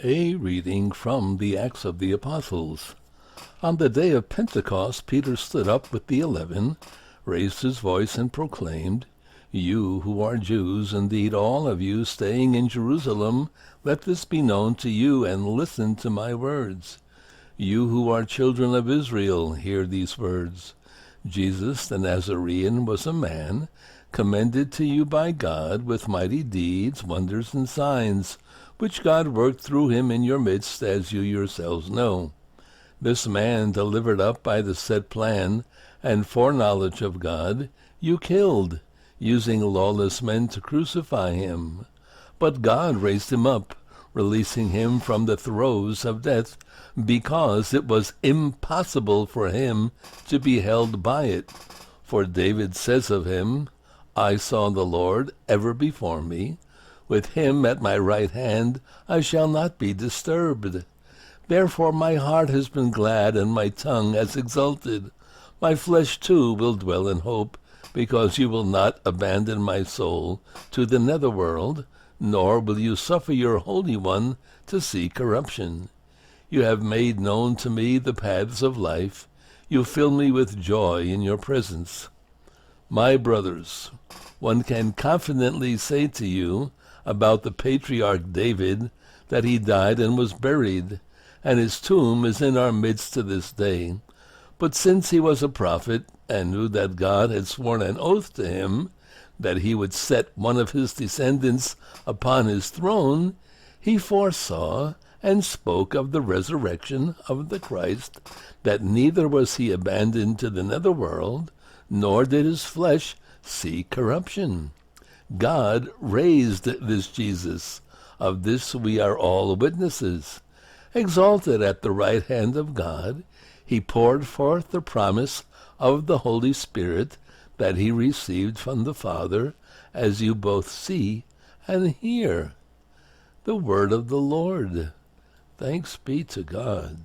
A reading from the Acts of the Apostles. On the day of Pentecost, Peter stood up with the 11, raised his voice, and proclaimed, "You who are Jews, indeed all of you staying in Jerusalem, let this be known to you, and listen to my words. You who are children of Israel, hear these words. Jesus the Nazarene was a man, commended to you by God with mighty deeds, wonders, and signs, which God worked through him in your midst, as you yourselves know. This man, delivered up by the set plan and foreknowledge of God, you killed, using lawless men to crucify him. But God raised him up, releasing him from the throes of death, because it was impossible for him to be held by it. For David says of him, 'I saw the Lord ever before me. With him at my right hand I shall not be disturbed. Therefore my heart has been glad, and my tongue has exulted. My flesh too will dwell in hope, because you will not abandon my soul to the netherworld, nor will you suffer your Holy One to see corruption. You have made known to me the paths of life. You fill me with joy in your presence.' My brothers, one can confidently say to you about the patriarch David that he died and was buried, and his tomb is in our midst to this day. But since he was a prophet, and knew that God had sworn an oath to him that he would set one of his descendants upon his throne, he foresaw and spoke of the resurrection of the Christ, that neither was he abandoned to the netherworld, nor did his flesh see corruption. God raised this Jesus. Of this we are all witnesses. Exalted at the right hand of God, he poured forth the promise of the Holy Spirit that he received from the Father, as you both see and hear." The word of the Lord. Thanks be to God.